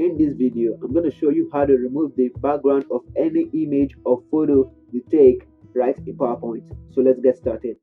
In this video, I'm going to show you how to remove the background of any image or photo you take right in PowerPoint. So let's get started.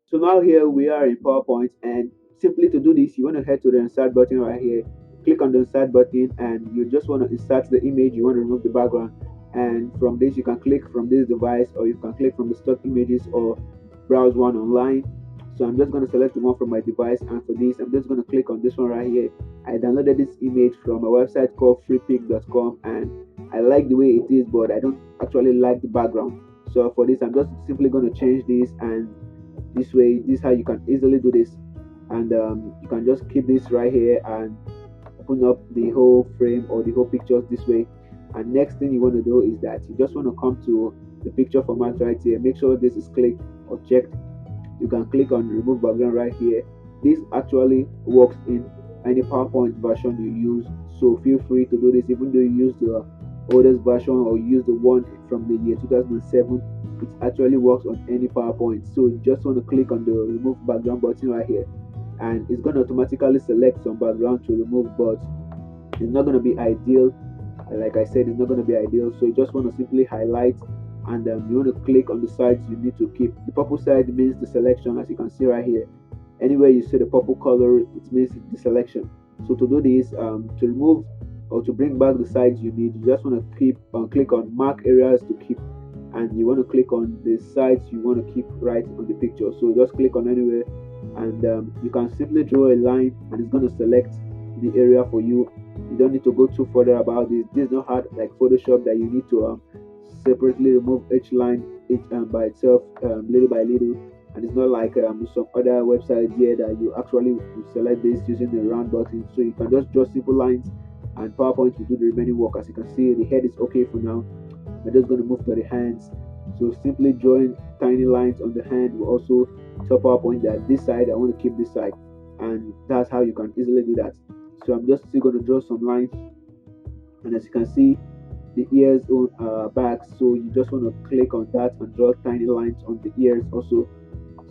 So now here we are in PowerPoint, and simply to do this, you want to head to the insert button right here. Click on the insert button and you just want to insert the image you want to remove the background. And from this, you can click from this device, or you can click from the stock images or browse one online. So I'm just going to select the one from my device, and for this I'm just going to click on this one right here. I downloaded this image from a website called freepik.com, and I like the way it is, but I don't actually like the background. So for this, I'm just simply going to change this, and this way, this is how you can easily do this. And you can just keep this right here and open up the whole frame or the whole pictures this way. And next thing you want to do is that you just want to come to the picture format right here. Make sure this is clicked or checked. You can click on remove background right here. This actually works in any PowerPoint version you use, so feel free to do this. Even though you use the oldest version or use the one from the year 2007, it actually works on any PowerPoint. So you just want to click on the remove background button right here, and it's going to automatically select some background to remove, but it's not going to be ideal. Like I said, it's not going to be ideal. So you just want to simply highlight, and you want to click on the sides you need to keep. The purple side means the selection, as you can see right here. Anywhere you see the purple color, it means the selection. So to do this, to remove or to bring back the sides you need, you just want to click on mark areas to keep, and you want to click on the sides you want to keep right on the picture. So just click on anywhere, and you can simply draw a line, and it's going to select the area for you. You don't need to go too further about this. This is not hard like Photoshop that you need to separately remove each line by itself, little by little. And it's not like some other websites here that you actually select this using the round button. So you can just draw simple lines, and PowerPoint will do the remaining work. As you can see, the head is okay for now. We're just going to move to the hands. So simply drawing tiny lines on the hand will also tell PowerPoint that this side I want to keep this side, and that's how you can easily do that. So I'm just still going to draw some lines, and as you can see, the ears on back. So you just want to click on that and draw tiny lines on the ears also.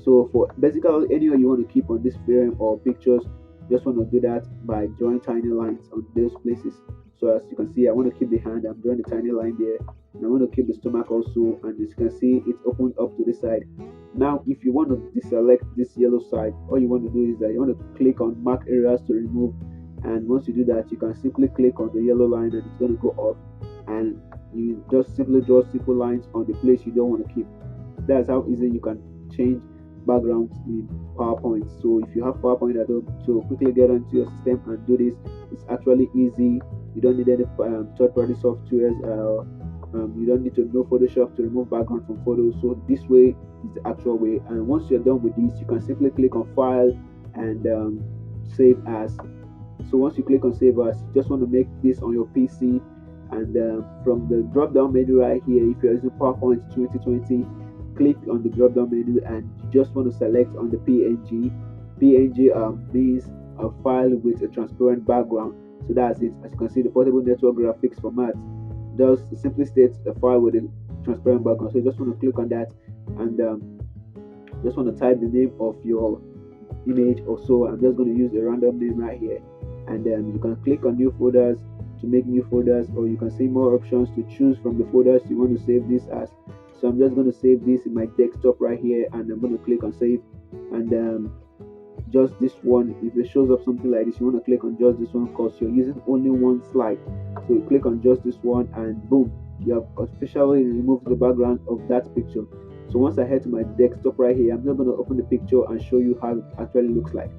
So for basically anywhere you want to keep on this frame or pictures, just want to do that by drawing tiny lines on those places. So as you can see, I want to keep the hand, I'm drawing a tiny line there, and I want to keep the stomach also, and as you can see, it's opened up to this side. Now if you want to deselect this yellow side, all you want to do is that you want to click on mark areas to remove, and once you do that, you can simply click on the yellow line, and it's going to go off, and you just simply draw simple lines on the place you don't want to keep. That's how easy you can change backgrounds in PowerPoint. So if you have PowerPoint at home, so quickly get onto your system and do this. It's actually easy. You don't need any third-party softwares. You don't need to know Photoshop to remove background from photos. So this way is the actual way. And once you're done with this, you can simply click on File and Save As. So once you click on Save As, you just want to make this on your PC, and from the drop-down menu right here, if you're using PowerPoint 2020, click on the drop-down menu, and you just want to select on the PNG. PNG means a file with a transparent background. So that's it. As you can see, the portable network graphics format just simply states a file with a transparent background. So you just want to click on that, and just want to type the name of your image or so. I'm just going to use a random name right here, and you can click on new folders to make new folders, or you can see more options to choose from the folders you want to save this as. So I'm just going to save this in my desktop right here, and I'm going to click on save, and just this one, if it shows up something like this, you want to click on just this one because you're using only one slide. So you click on just this one, and boom, you have officially removed the background of that picture. So once I head to my desktop right here, I'm not going to open the picture and show you how it actually looks like.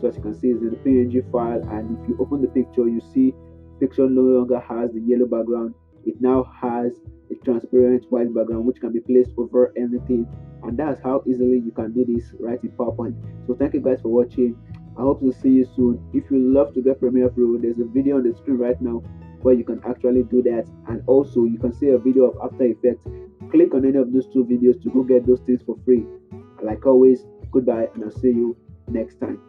So as you can see, it's in the PNG file, and if you open the picture, you see picture no longer has the yellow background. It now has a transparent white background which can be placed over anything, and that's how easily you can do this right in PowerPoint. So thank you guys for watching. I hope to see you soon. If you love to get Premiere Pro, there's a video on the screen right now where you can actually do that, and also you can see a video of After Effects. Click on any of those two videos to go get those things for free. Like always, goodbye, and I'll see you next time.